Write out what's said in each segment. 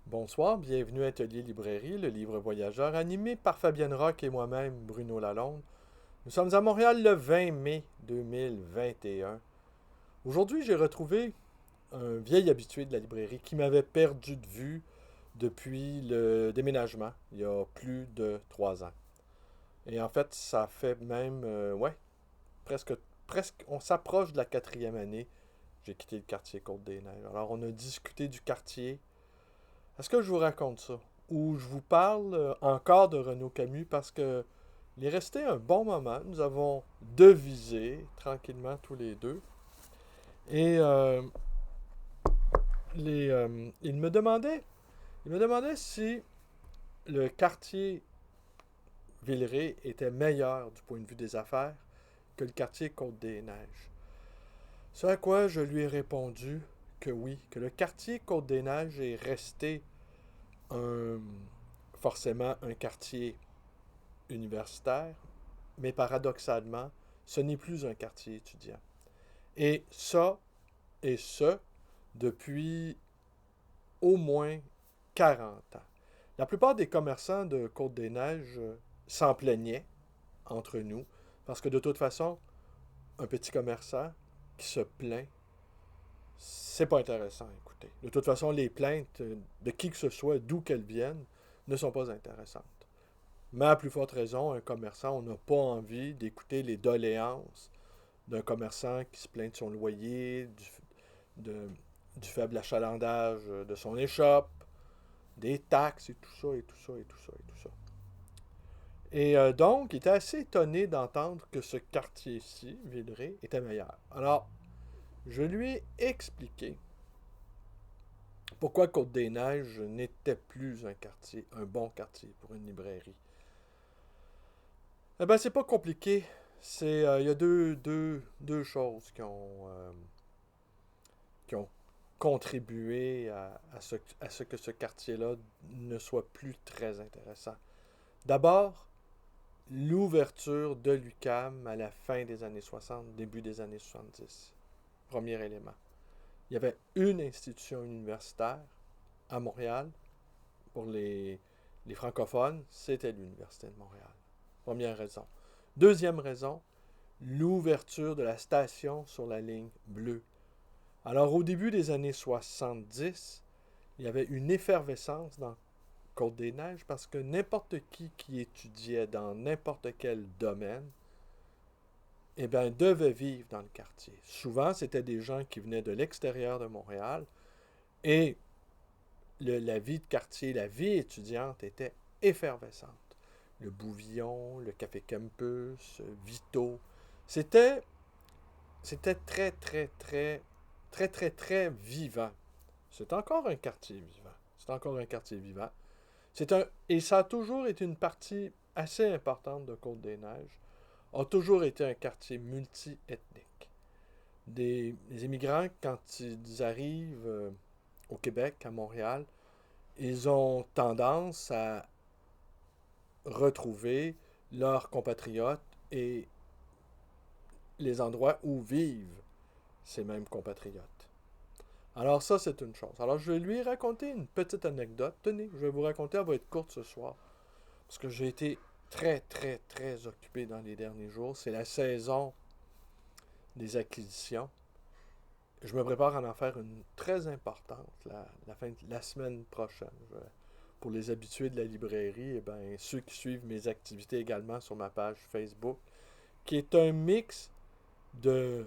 Bonsoir, bienvenue à Atelier Librairie, le livre voyageur, animé par Fabienne Rock et moi-même, Bruno Lalonde. Nous sommes à Montréal le 20 mai 2021. Aujourd'hui, j'ai retrouvé un vieil habitué de la librairie qui m'avait perdu de vue depuis le déménagement, il y a plus de 3 ans. Et en fait, ça fait même, presque, on s'approche de la quatrième année. J'ai quitté le quartier Côte-des-Neiges. Alors, on a discuté du quartier. Est-ce que je vous raconte ça? Ou je vous parle encore de Renaud Camus parce que il est resté un bon moment. Nous avons devisé tranquillement tous les deux. Et il me demandait si le quartier Villeray était meilleur du point de vue des affaires que le quartier Côte-des-Neiges. Ce à quoi je lui ai répondu que oui, que le quartier Côte-des-Neiges est resté un, forcément un quartier universitaire, mais paradoxalement, ce n'est plus un quartier étudiant. Et ça, et ce, depuis au moins 40 ans. La plupart des commerçants de Côte-des-Neiges s'en plaignaient entre nous, parce que de toute façon, un petit commerçant qui se plaint, c'est pas intéressant à écouter. De toute façon, les plaintes de qui que ce soit, d'où qu'elles viennent, ne sont pas intéressantes. Mais à plus forte raison, un commerçant, on n'a pas envie d'écouter les doléances d'un commerçant qui se plaint de son loyer, de- du faible achalandage de son échoppe, des taxes et tout ça, et tout ça, et tout ça, et tout ça. Et donc, il était assez étonné d'entendre que ce quartier-ci, Villeray, était meilleur. Alors, je lui ai expliqué pourquoi Côte-des-Neiges n'était plus un quartier, un bon quartier pour une librairie. Eh bien, c'est pas compliqué. Il y a deux choses qui ont contribué à ce que ce quartier-là ne soit plus très intéressant. D'abord, l'ouverture de l'UQAM à la fin des années 60, début des années 70. Premier élément. Il y avait une institution universitaire à Montréal pour les francophones, c'était l'Université de Montréal. Première raison. Deuxième raison, l'ouverture de la station sur la ligne bleue. Alors, au début des années 70, il y avait une effervescence dans Côte-des-Neiges parce que n'importe qui étudiait dans n'importe quel domaine, eh bien, devait vivre dans le quartier. Souvent, c'était des gens qui venaient de l'extérieur de Montréal et la vie de quartier, la vie étudiante était effervescente. Le Bouvillon, le Café Campus, Vito, c'était, c'était très, très, très, très, très, très vivant. C'est encore un quartier vivant. C'est encore un quartier vivant. Et ça a toujours été une partie assez importante de Côte-des-Neiges. A toujours été un quartier multi-ethnique. Les immigrants, quand ils arrivent au Québec, à Montréal, ils ont tendance à retrouver leurs compatriotes et les endroits où vivent ces mêmes compatriotes. Alors ça, c'est une chose. Alors je vais lui raconter une petite anecdote. Tenez, je vais vous raconter, elle va être courte ce soir. Parce que j'ai été très, très, très occupé dans les derniers jours. C'est la saison des acquisitions. Je me prépare à en faire une très importante la semaine prochaine. Pour les habitués de la librairie, et ben, ceux qui suivent mes activités également sur ma page Facebook, qui est un mix de,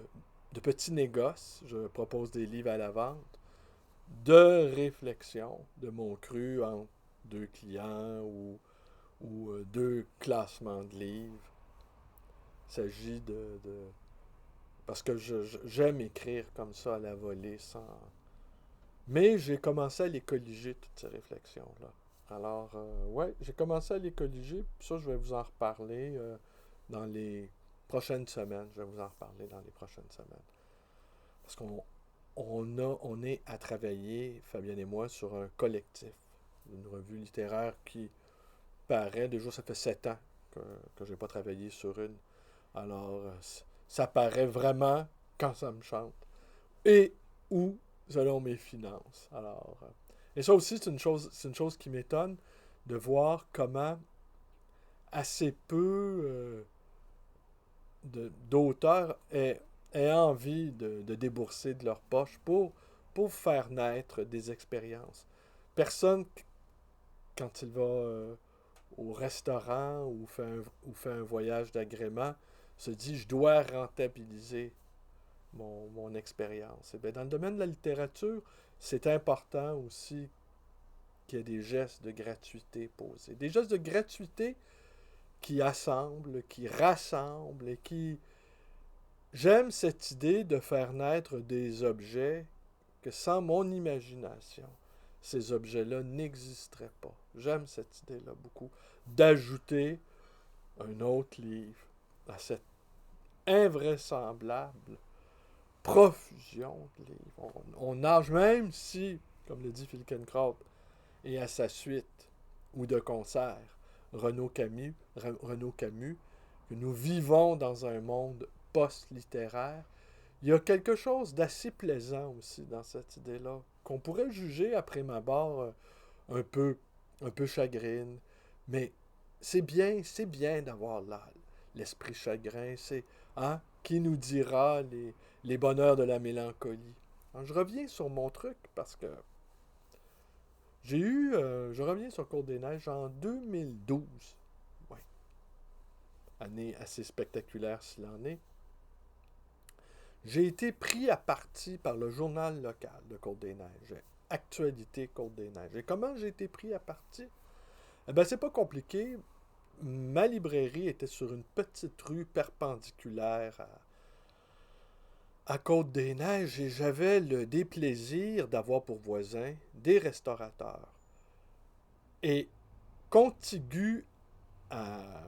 de petits négoces. Je propose des livres à la vente, de réflexion de mon cru entre deux clients ou deux classements de livres. Il s'agit parce que j'aime écrire comme ça à la volée sans. Mais j'ai commencé à les colliger, toutes ces réflexions-là. Alors, ouais, j'ai commencé à les colliger, puis ça, je vais vous en reparler dans les prochaines semaines. Je vais vous en reparler dans les prochaines semaines. Parce qu'on est à travailler, Fabien et moi, sur un collectif, une revue littéraire qui paraît, déjà, ça fait 7 ans que je n'ai pas travaillé sur une. Alors, ça paraît vraiment quand ça me chante. Et ou selon mes finances. Alors, Et ça aussi, c'est une chose qui m'étonne de voir comment assez peu d'auteurs aient envie de débourser de leur poche pour faire naître des expériences. Personne, quand il va au restaurant ou fait un voyage d'agrément, se dit je dois rentabiliser mon expérience. Et bien, dans le domaine de la littérature, c'est important aussi qu'il y ait des gestes de gratuité posés. Des gestes de gratuité qui assemblent, qui rassemblent et qui... J'aime cette idée de faire naître des objets que sans mon imagination, ces objets-là n'existeraient pas. J'aime cette idée-là beaucoup. D'ajouter un autre livre à cette invraisemblable profusion de livres. On nage même si, comme le dit Finkielkraut, et à sa suite, ou de concert, Renaud Camus, que nous vivons dans un monde post-littéraire. Il y a quelque chose d'assez plaisant aussi dans cette idée-là, qu'on pourrait juger après ma barre un peu, un peu chagrine, mais c'est bien d'avoir l'esprit chagrin, c'est, hein, qui nous dira les bonheurs de la mélancolie. Alors, je reviens sur mon truc parce que je reviens sur Côte des Neiges en 2012. Ouais. Année assez spectaculaire s'il en est. J'ai été pris à partie par le journal local de Côte des Neiges. Actualité Côte des Neiges. Et comment j'ai été pris à partie? Eh bien, c'est pas compliqué. Ma librairie était sur une petite rue perpendiculaire à Côte des Neiges et j'avais le déplaisir d'avoir pour voisins des restaurateurs. Et contigu à,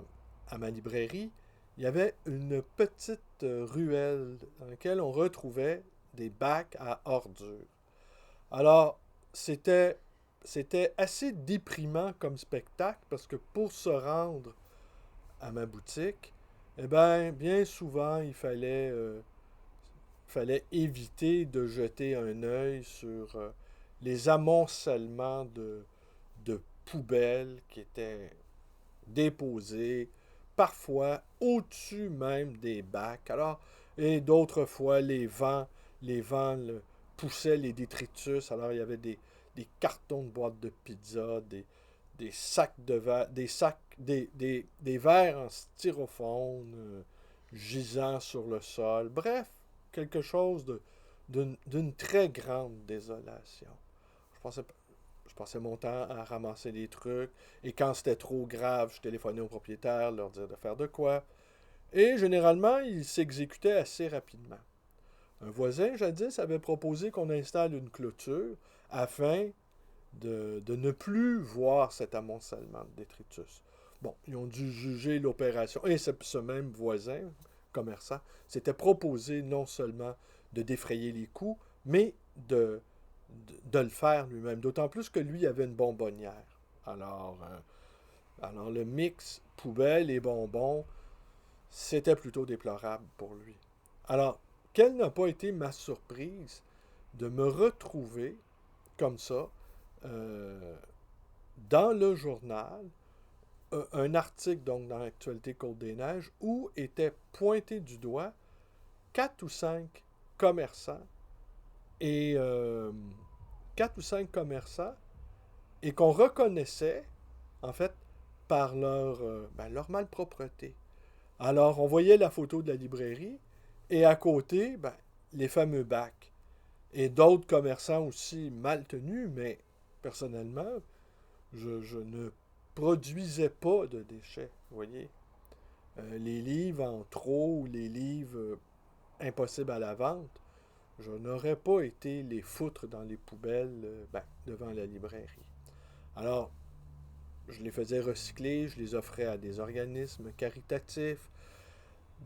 à ma librairie, il y avait une petite ruelle dans laquelle on retrouvait des bacs à ordures. Alors, c'était assez déprimant comme spectacle parce que pour se rendre à ma boutique, eh bien souvent, fallait éviter de jeter un œil sur les amoncellements de poubelles qui étaient déposées, parfois au-dessus même des bacs. Alors, et d'autres fois, les vents poussaient les détritus. Alors, il y avait des cartons de boîtes de pizza, des sacs de verre, des verres en styrofoam gisant sur le sol. Bref, quelque chose d'une très grande désolation. Je pensais, je passais mon temps à ramasser des trucs, et quand c'était trop grave, je téléphonais au propriétaire, leur dire de faire de quoi. Et généralement, ils s'exécutaient assez rapidement. Un voisin, jadis, avait proposé qu'on installe une clôture afin de ne plus voir cet amoncellement de détritus. Bon, ils ont dû juger l'opération. Et ce même voisin, commerçant, s'était proposé non seulement de défrayer les coûts, mais de le faire lui-même. D'autant plus que lui avait une bonbonnière. Alors le mix poubelle et bonbons, c'était plutôt déplorable pour lui. Alors, quelle n'a pas été ma surprise de me retrouver comme ça euh, dans le journal un article donc dans l'actualité Côte des Neiges où étaient pointés du doigt 4 ou 5 commerçants et 4 ou 5 commerçants et qu'on reconnaissait en fait par leur malpropreté. Alors on voyait la photo de la librairie et à côté les fameux bacs et d'autres commerçants aussi mal tenus, mais personnellement je ne produisais pas de déchets, vous voyez. Les livres en trop ou les livres impossibles à la vente, je n'aurais pas été les foutre dans les poubelles devant la librairie. Alors, je les faisais recycler, je les offrais à des organismes caritatifs.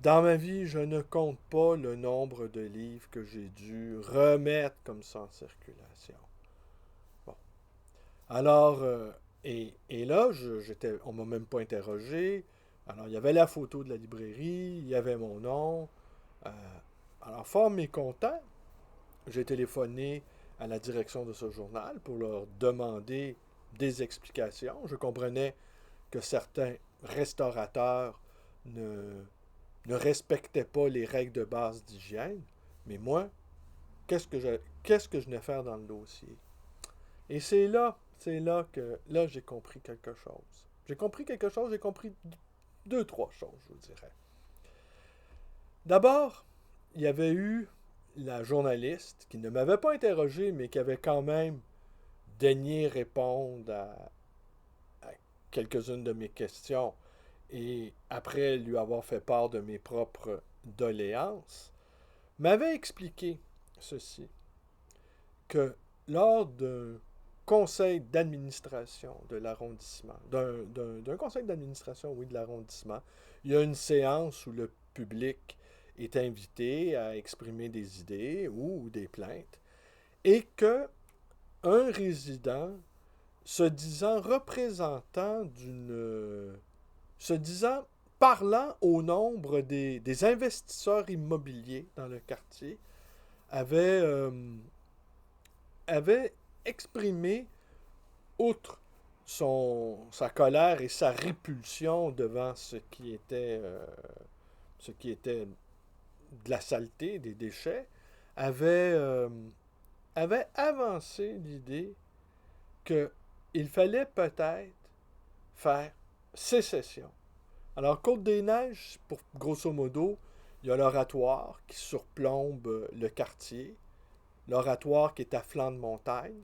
Dans ma vie, je ne compte pas le nombre de livres que j'ai dû remettre comme ça en circulation. Bon. Alors, et là, on ne m'a même pas interrogé. Alors, il y avait la photo de la librairie, il y avait mon nom. Euh, alors, fort mécontent, j'ai téléphoné à la direction de ce journal pour leur demander des explications. Je comprenais que certains restaurateurs ne, ne respectaient pas les règles de base d'hygiène, mais moi, qu'est-ce que je venais faire dans le dossier? Et c'est là que là j'ai compris quelque chose. J'ai compris deux, trois choses, je vous dirais. D'abord, il y avait eu la journaliste qui ne m'avait pas interrogé, mais qui avait quand même daigné répondre à quelques-unes de mes questions. Et après lui avoir fait part de mes propres doléances, m'avait expliqué ceci, que lors d'un conseil d'administration de l'arrondissement, d'un conseil d'administration, oui, de l'arrondissement, il y a une séance où le public est invité à exprimer des idées ou des plaintes, et que un résident se disant représentant se disant parlant au nombre des investisseurs immobiliers dans le quartier, avait, avait exprimé, outre sa colère et sa répulsion devant ce qui était de la saleté, des déchets, avait avancé l'idée qu'il fallait peut-être faire sécession. Alors, Côte-des-Neiges, pour grosso modo, il y a l'oratoire qui surplombe le quartier, l'oratoire qui est à flanc de montagne,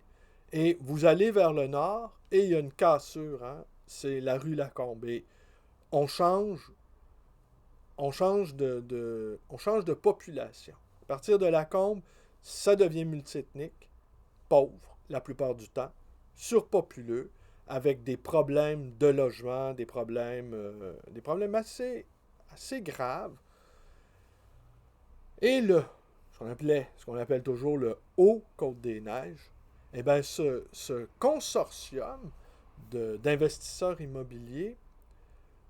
et vous allez vers le nord, et il y a une cassure, hein? C'est la rue Lacombe. Et on change, on change de population. À partir de Lacombe, ça devient multiethnique, pauvre la plupart du temps, surpopuleux, avec des problèmes de logement, des problèmes assez graves. Et ce qu'on appelle toujours le Haut-Côte-des-Neiges, eh bien, ce consortium d'investisseurs immobiliers,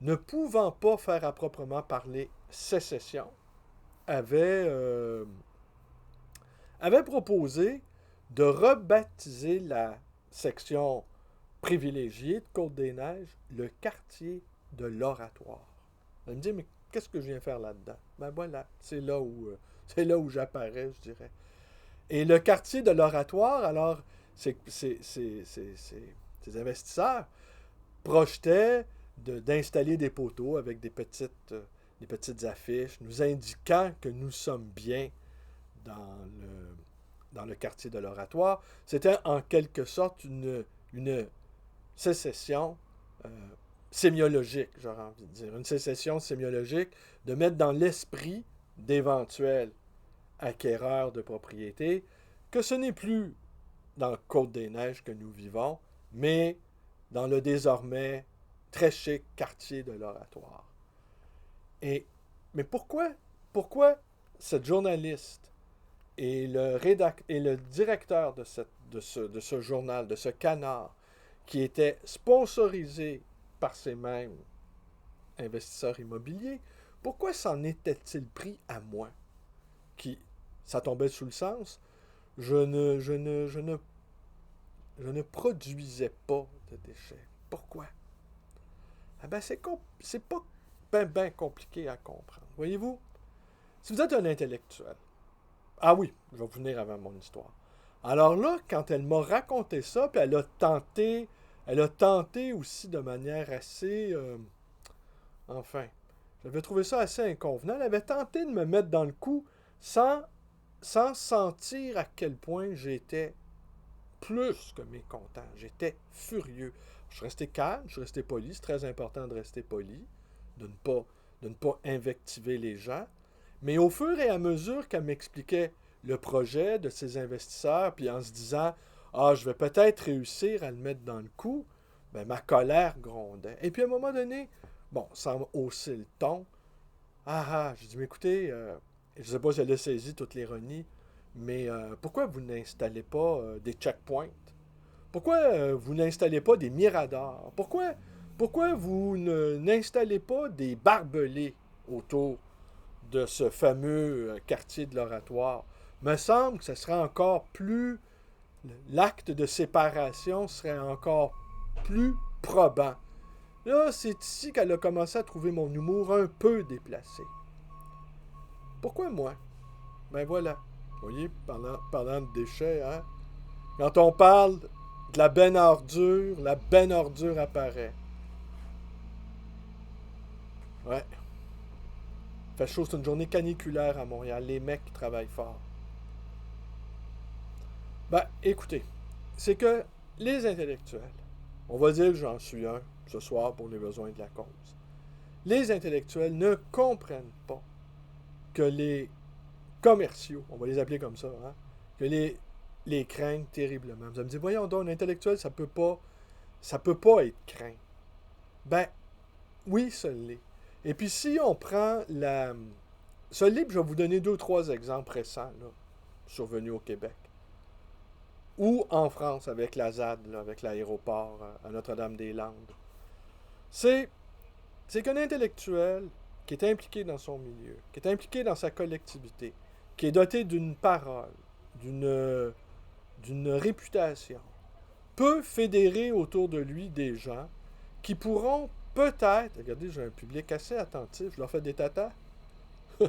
ne pouvant pas faire à proprement parler sécession, avait proposé de rebaptiser la section privilégiée de Côte-des-Neiges le quartier de l'Oratoire. Vous me dites, mais qu'est-ce que je viens faire là-dedans? Ben voilà, c'est là où j'apparais, je dirais. Et le quartier de l'Oratoire, alors, ces investisseurs projetaient d'installer des poteaux avec des petites affiches nous indiquant que nous sommes bien dans dans le quartier de l'Oratoire. C'était en quelque sorte une sécession sémiologique, j'aurais envie de dire. Une sécession sémiologique, de mettre dans l'esprit d'éventuels acquéreurs de propriétés que ce n'est plus dans le Côte-des-Neiges que nous vivons, mais dans le désormais très chic quartier de l'Oratoire. Mais pourquoi cette journaliste et le directeur de ce journal, de ce canard, qui était sponsorisé par ces mêmes investisseurs immobiliers, pourquoi s'en était-il pris à moi? Ça tombait sous le sens, je ne produisais pas de déchets. Pourquoi? Ah ben c'est pas ben compliqué à comprendre. Voyez-vous, si vous êtes un intellectuel, ah oui, je vais venir avant mon histoire. Alors là, quand elle m'a raconté ça, puis elle a tenté aussi de manière assez, enfin, j'avais trouvé ça assez inconvenant. Elle avait tenté de me mettre dans le coup sans sentir à quel point j'étais plus que mécontent. J'étais furieux. Je suis resté calme, je suis resté poli. C'est très important de rester poli, de ne pas invectiver les gens. Mais au fur et à mesure qu'elle m'expliquait le projet de ses investisseurs, puis en se disant « Ah, je vais peut-être réussir à le mettre dans le coup », ben, ma colère grondait. Et puis à un moment donné, bon, sans hausser le ton, j'ai dit « Mais écoutez, je ne sais pas si elle a saisi toute l'ironie, mais pourquoi vous n'installez pas des checkpoints? Pourquoi vous n'installez pas des miradors? Pourquoi vous n'installez pas des barbelés autour de ce fameux quartier de l'Oratoire? Me semble que ce serait encore plus l'acte de séparation serait encore plus probant. Là, c'est ici qu'elle a commencé à trouver mon humour un peu déplacé. Pourquoi moi? Ben voilà. Vous voyez, parlant de déchets, hein? Quand on parle de la benne ordure apparaît. Ouais. Fait chaud, c'est une journée caniculaire à Montréal. Les mecs travaillent fort. Ben, écoutez, c'est que les intellectuels, on va dire que j'en suis un ce soir pour les besoins de la cause. Les intellectuels ne comprennent pas que les commerciaux, on va les appeler comme ça, hein, que les craignent terriblement. Vous allez me dire, voyons donc, un intellectuel, ça peut pas être craint. Ben, oui, ça l'est. Et puis, si on prend la... Ce livre, je vais vous donner 2 ou 3 exemples récents, là, survenus au Québec. Ou en France, avec la ZAD, là, avec l'aéroport à Notre-Dame-des-Landes. C'est qu'un intellectuel qui est impliqué dans son milieu, qui est impliqué dans sa collectivité, qui est doté d'une parole, d'une réputation, peut fédérer autour de lui des gens qui pourront peut-être... Regardez, j'ai un public assez attentif, je leur fais des tatas. Je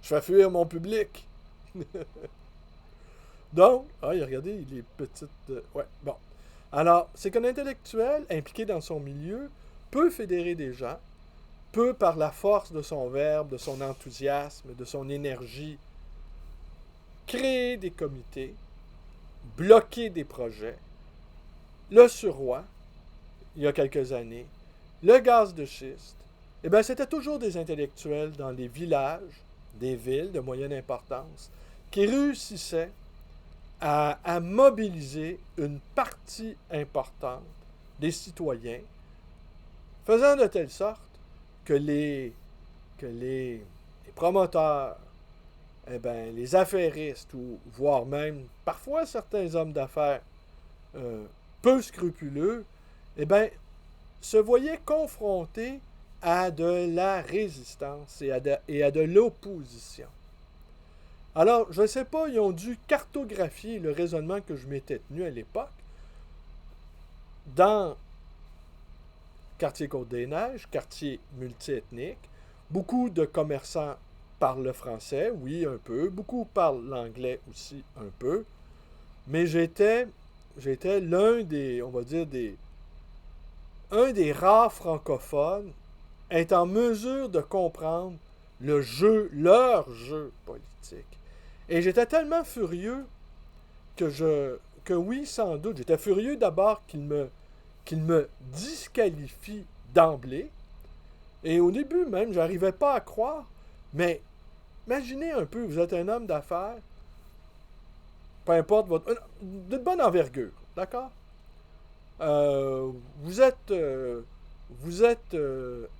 fais fuir mon public. Donc, regardez, il est petite... ouais, bon. Alors, c'est qu'un intellectuel impliqué dans son milieu peut fédérer des gens, peut, par la force de son verbe, de son enthousiasme, de son énergie, créer des comités, bloquer des projets. Le Suroît, il y a quelques années, le gaz de schiste, eh bien, c'était toujours des intellectuels dans les villages, des villes de moyenne importance, qui réussissaient à mobiliser une partie importante des citoyens, faisant de telle sorte que les promoteurs, eh ben, les affairistes, ou voire même parfois certains hommes d'affaires peu scrupuleux, eh ben, se voyaient confrontés à de la résistance et à de l'opposition. Alors, je ne sais pas, ils ont dû cartographier le raisonnement que je m'étais tenu à l'époque dans quartier Côte-des-Neiges, quartier multiethnique. Beaucoup de commerçants parlent le français, oui, un peu. Beaucoup parlent l'anglais aussi, un peu. Mais j'étais l'un des, on va dire, un des rares francophones être en mesure de comprendre leur jeu politique. Et j'étais tellement furieux que oui, sans doute, j'étais furieux d'abord qu'il me disqualifie d'emblée. Et au début même, j'arrivais pas à croire. Mais imaginez un peu, vous êtes un homme d'affaires, peu importe de bonne envergure, d'accord? Vous êtes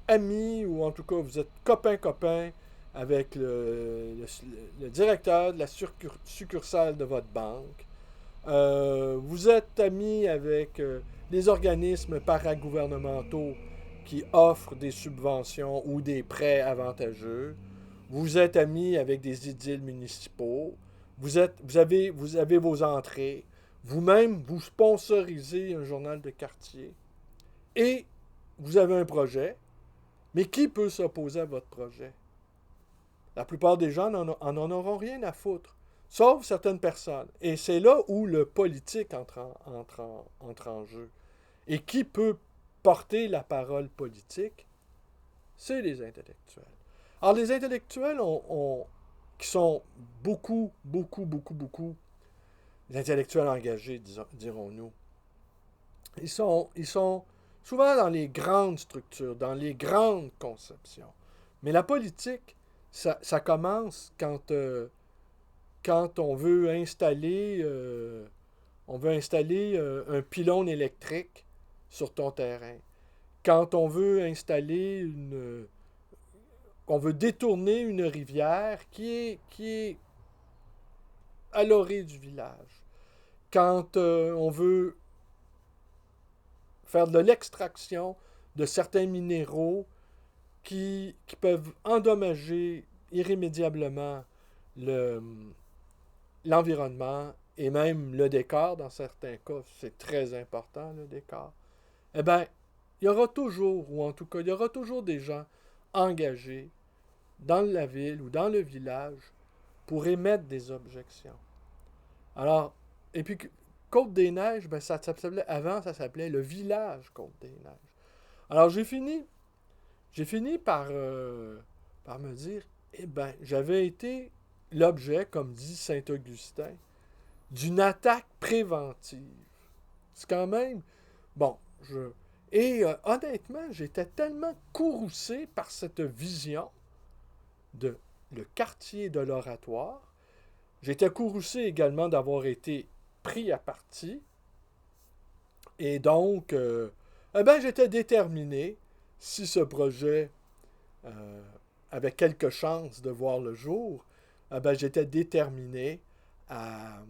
amis, ou en tout cas, vous êtes copain-copain avec le directeur de la succursale de votre banque. Vous êtes amis avec les organismes paragouvernementaux qui offrent des subventions ou des prêts avantageux. Vous êtes amis avec des édiles municipaux. Vous avez vos entrées. Vous-même, vous sponsorisez un journal de quartier. Et vous avez un projet. Mais qui peut s'opposer à votre projet? La plupart des gens en auront rien à foutre, sauf certaines personnes. Et c'est là où le politique entre en jeu. Et qui peut porter la parole politique? C'est les intellectuels. Alors, les intellectuels qui sont beaucoup, les intellectuels engagés, dirons-nous, ils sont souvent dans les grandes structures, dans les grandes conceptions. Mais la politique, ça commence quand on veut installer, un pylône électrique sur ton terrain. Quand on veut on veut détourner une rivière qui est à l'orée du village. Quand on veut faire de l'extraction de certains minéraux qui peuvent endommager irrémédiablement l'environnement et même le décor, dans certains cas, c'est très important, le décor, eh bien, il y aura toujours, ou en tout cas, il y aura toujours des gens engagés dans la ville ou dans le village pour émettre des objections. Alors, et puis, Côte-des-Neiges, ben, avant, ça s'appelait le village Côte-des-Neiges. Alors, j'ai fini par me dire, eh bien, j'avais été l'objet, comme dit Saint-Augustin, d'une attaque préventive. C'est quand même... Bon, honnêtement, j'étais tellement courroucé par cette vision de le quartier de l'Oratoire. J'étais courroucé également d'avoir été pris à partie. Et donc, eh ben, j'étais déterminé, si ce projet euh, avait quelque chance de voir le jour, eh ben, j'étais déterminé à,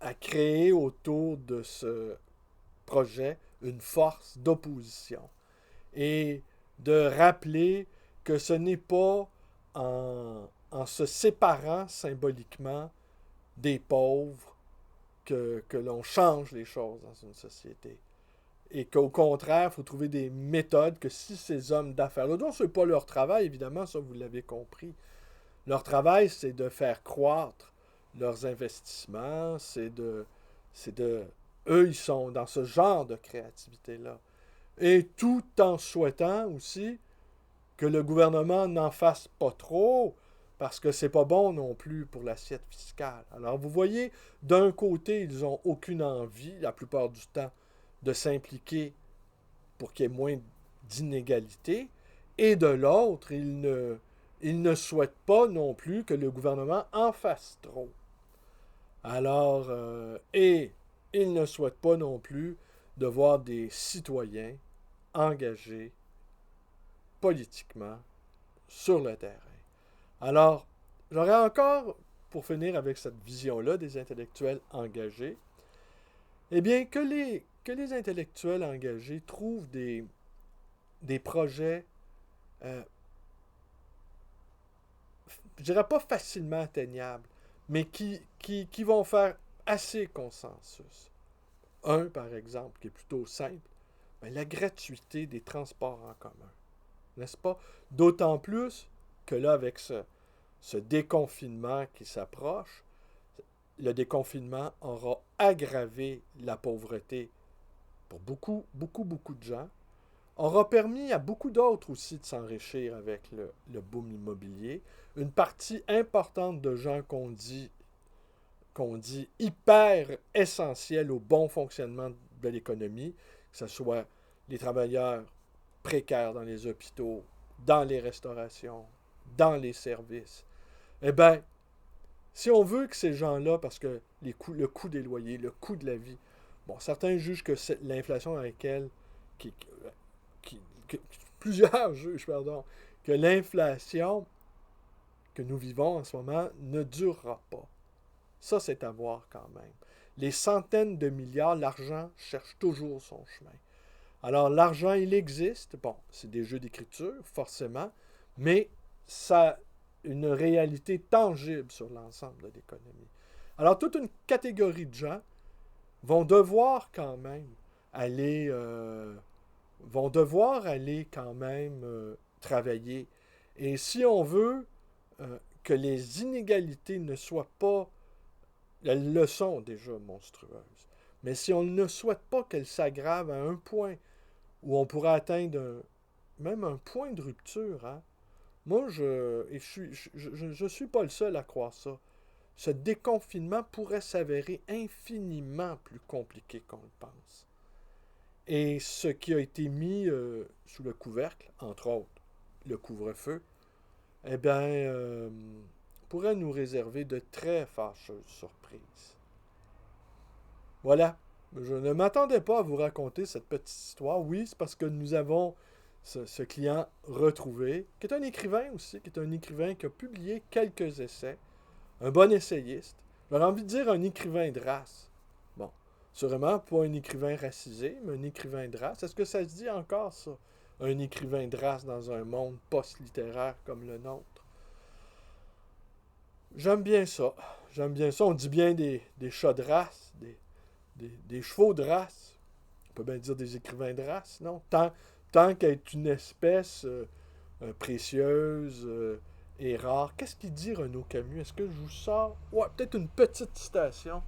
à créer autour de ce projet une force d'opposition. Et de rappeler que ce n'est pas en se séparant symboliquement des pauvres que l'on change les choses dans une société. Et qu'au contraire, il faut trouver des méthodes que si ces hommes d'affaires-là, dont ce n'est pas leur travail, évidemment, ça vous l'avez compris, leur travail, c'est de faire croître leurs investissements, eux, ils sont dans ce genre de créativité-là. Et tout en souhaitant aussi que le gouvernement n'en fasse pas trop, parce que c'est pas bon non plus pour l'assiette fiscale. Alors vous voyez, d'un côté, ils n'ont aucune envie, la plupart du temps, de s'impliquer pour qu'il y ait moins d'inégalités, et de l'autre, ils ne souhaitent pas non plus que le gouvernement en fasse trop. Alors, et ils ne souhaitent pas non plus de voir des citoyens engagés politiquement sur le terrain. Alors, j'aurais encore, pour finir avec cette vision-là des intellectuels engagés, eh bien, que les intellectuels engagés trouvent des projets, je dirais pas facilement atteignables, mais qui vont faire assez consensus. Un, par exemple, qui est plutôt simple, ben, la gratuité des transports en commun. N'est-ce pas? D'autant plus que là, avec ce déconfinement qui s'approche, le déconfinement aura aggravé la pauvreté pour beaucoup, beaucoup, beaucoup de gens, aura permis à beaucoup d'autres aussi de s'enrichir avec le boom immobilier. Une partie importante de gens qu'on dit hyper essentiels au bon fonctionnement de l'économie, que ce soit les travailleurs précaires dans les hôpitaux, dans les restaurations, dans les services. Eh bien, si on veut que ces gens-là, parce que le coût des loyers, le coût de la vie, bon, certains jugent que c'est l'inflation dans laquelle, plusieurs jugent, pardon, que l'inflation que nous vivons en ce moment ne durera pas. Ça, c'est à voir quand même. Les centaines de milliards, l'argent cherche toujours son chemin. Alors, l'argent, il existe. Bon, c'est des jeux d'écriture, forcément, mais ça a une réalité tangible sur l'ensemble de l'économie. Alors, toute une catégorie de gens vont devoir quand même aller, travailler. Et si on veut que les inégalités ne soient pas, elles le sont déjà monstrueuses, mais si on ne souhaite pas qu'elles s'aggravent à un point où on pourrait atteindre même un point de rupture, hein. Moi, je suis pas le seul à croire ça. Ce déconfinement pourrait s'avérer infiniment plus compliqué qu'on le pense. Et ce qui a été mis sous le couvercle, entre autres, le couvre-feu, eh bien, pourrait nous réserver de très fâcheuses surprises. Voilà. Je ne m'attendais pas à vous raconter cette petite histoire. Oui, c'est parce que nous avons ce client retrouvé, qui est un écrivain aussi, qui est un écrivain qui a publié quelques essais, un bon essayiste. J'aurais envie de dire un écrivain de race. Bon, sûrement pas un écrivain racisé, mais un écrivain de race. Est-ce que ça se dit encore, ça? Un écrivain de race dans un monde post-littéraire comme le nôtre? J'aime bien ça. J'aime bien ça. On dit bien des chats de race, des chevaux de race. On peut bien dire des écrivains de race, non? Tant qu'à être une espèce précieuse et rare. Qu'est-ce qu'il dit Renaud Camus? Est-ce que je vous sors? Ouais, peut-être une petite citation.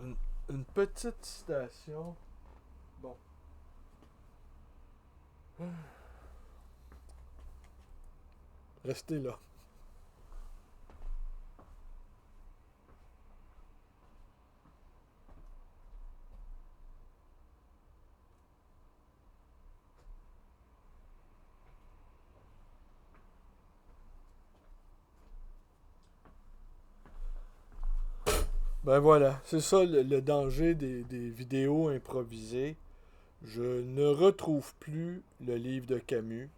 Une, une petite citation. Bon. Restez là. Ben voilà, c'est ça le danger des vidéos improvisées. Je ne retrouve plus le livre de Camus.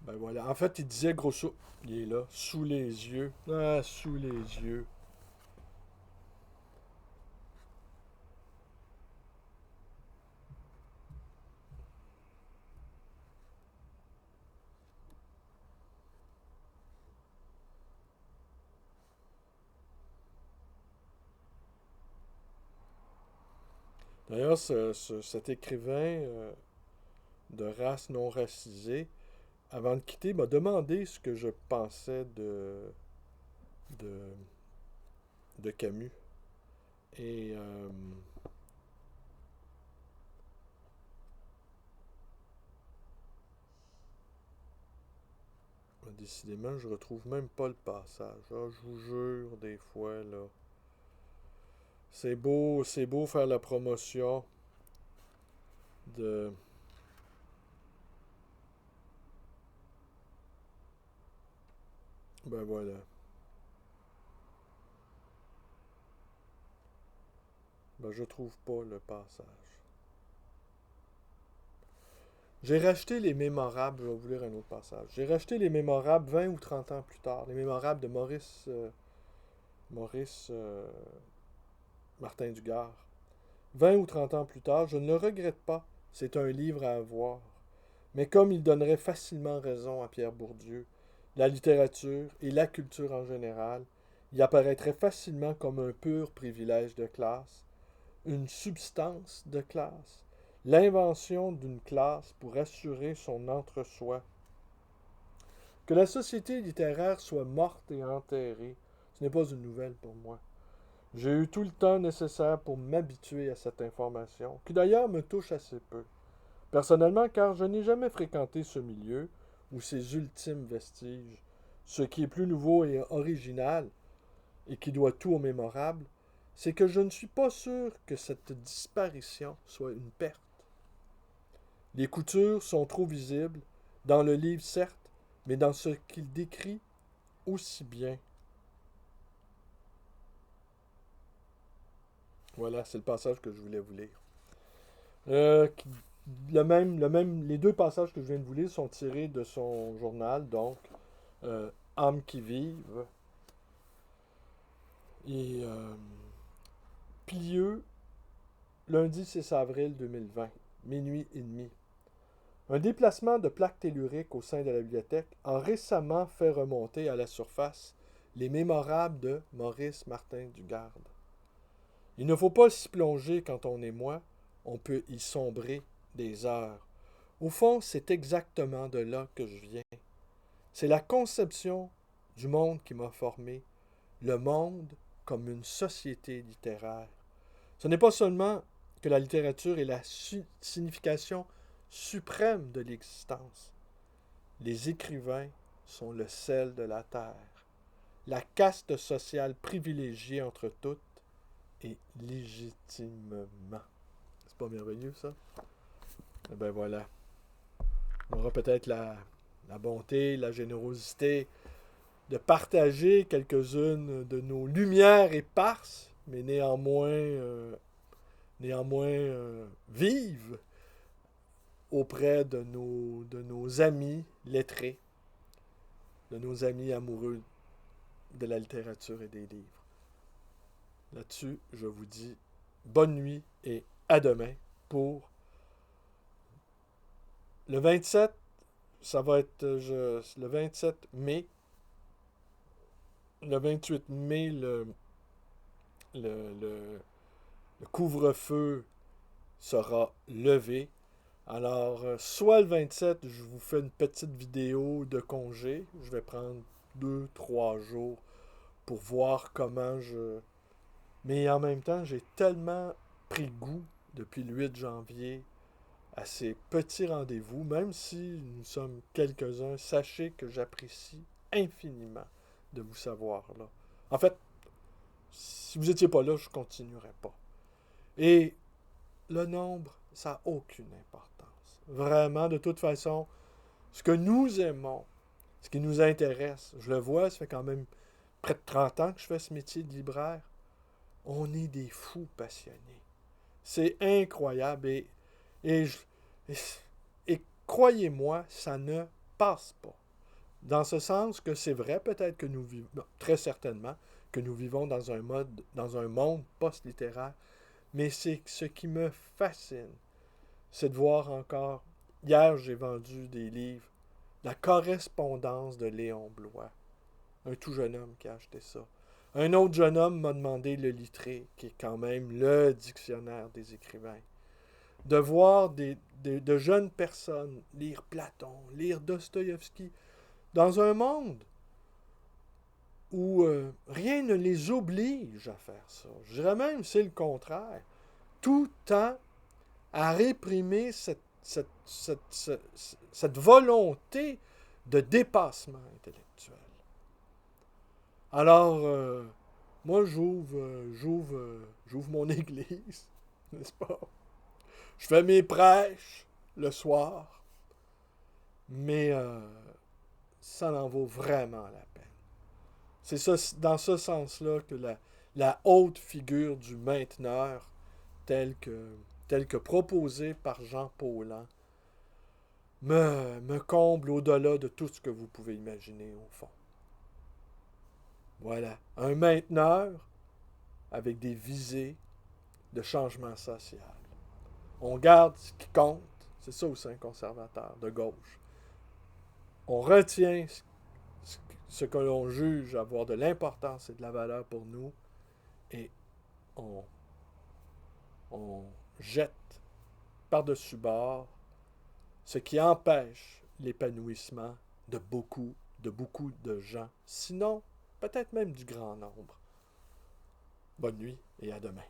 Ben voilà, en fait, il disait grosso... Il est là, sous les yeux. Ah, sous les yeux. D'ailleurs, cet écrivain de race non racisée, avant de quitter, m'a demandé ce que je pensais de, de Camus. Et décidément, je retrouve même pas le passage. Ah, je vous jure, des fois, là. C'est beau faire la promotion de... Ben voilà. Ben je trouve pas le passage. J'ai racheté les Mémorables, je vais vous lire un autre passage. J'ai racheté les Mémorables 20 ou 30 ans plus tard. Les Mémorables de Maurice Martin Dugard. 20 ou 30 ans plus tard, je ne le regrette pas. C'est un livre à avoir. Mais comme il donnerait facilement raison à Pierre Bourdieu, la littérature et la culture en général, il apparaîtrait facilement comme un pur privilège de classe, une substance de classe, l'invention d'une classe pour assurer son entre-soi. Que la société littéraire soit morte et enterrée, ce n'est pas une nouvelle pour moi. J'ai eu tout le temps nécessaire pour m'habituer à cette information, qui d'ailleurs me touche assez peu. Personnellement, car je n'ai jamais fréquenté ce milieu, ou ses ultimes vestiges, ce qui est plus nouveau et original, et qui doit tout au mémorable, c'est que je ne suis pas sûr que cette disparition soit une perte. Les coutures sont trop visibles, dans le livre certes, mais dans ce qu'il décrit aussi bien. Voilà, c'est le passage que je voulais vous lire. Euh, les deux passages que je viens de vous lire sont tirés de son journal, donc Âmes qui vivent et Plieux, lundi 6 avril 2020, minuit et demi. Un déplacement de plaques telluriques au sein de la bibliothèque a récemment fait remonter à la surface les mémorables de Maurice Martin Dugarde. Il ne faut pas s'y plonger quand on est moi, on peut y sombrer des heures. Au fond, c'est exactement de là que je viens. C'est la conception du monde qui m'a formé, le monde comme une société littéraire. Ce n'est pas seulement que la littérature est la signification suprême de l'existence. Les écrivains sont le sel de la terre, la caste sociale privilégiée entre toutes et légitimement. C'est pas merveilleux ça? Eh ben voilà. On aura peut-être la bonté, la générosité de partager quelques-unes de nos lumières éparses, mais néanmoins vives auprès de nos amis lettrés, de nos amis amoureux de la littérature et des livres. Là-dessus, je vous dis bonne nuit et à demain pour Le 27, ça va être le 27 mai. Le 28 mai, le, le- le couvre-feu sera levé. Alors, soit le 27, je vous fais une petite vidéo de congé. Je vais prendre 2, 3 jours pour voir comment je... Mais en même temps, j'ai tellement pris goût depuis le 8 janvier à ces petits rendez-vous, même si nous sommes quelques-uns, sachez que j'apprécie infiniment de vous savoir là. En fait, si vous n'étiez pas là, je ne continuerais pas. Et le nombre, ça n'a aucune importance. Vraiment, de toute façon, ce que nous aimons, ce qui nous intéresse, je le vois, ça fait quand même près de 30 ans que je fais ce métier de libraire, on est des fous passionnés. C'est incroyable et, je- et, et croyez-moi, ça ne passe pas. Dans ce sens que c'est vrai peut-être que nous vivons, très certainement, que nous vivons dans un monde post-littéraire, mais c'est ce qui me fascine, c'est de voir encore. Hier, j'ai vendu des livres, la correspondance de Léon Blois, un tout jeune homme qui a acheté ça. Un autre jeune homme m'a demandé le Littré, qui est quand même le dictionnaire des écrivains. De voir de jeunes personnes lire Platon, lire Dostoïevski, dans un monde où rien ne les oblige à faire ça. Je dirais même c'est le contraire. Tout tend à réprimer cette volonté de dépassement intellectuel. Alors, moi, j'ouvre mon église, n'est-ce pas? Je fais mes prêches le soir, mais ça en vaut vraiment la peine. C'est ça, dans ce sens-là que la haute figure du mainteneur, telle que, telle que proposée par Jean Paulhan, me comble au-delà de tout ce que vous pouvez imaginer au fond. Voilà. Un mainteneur avec des visées de changement social. On garde ce qui compte. C'est ça aussi un conservateur de gauche. On retient ce que l'on juge avoir de l'importance et de la valeur pour nous et on, on jette par-dessus bord ce qui empêche l'épanouissement de beaucoup de gens, sinon peut-être même du grand nombre. Bonne nuit et à demain.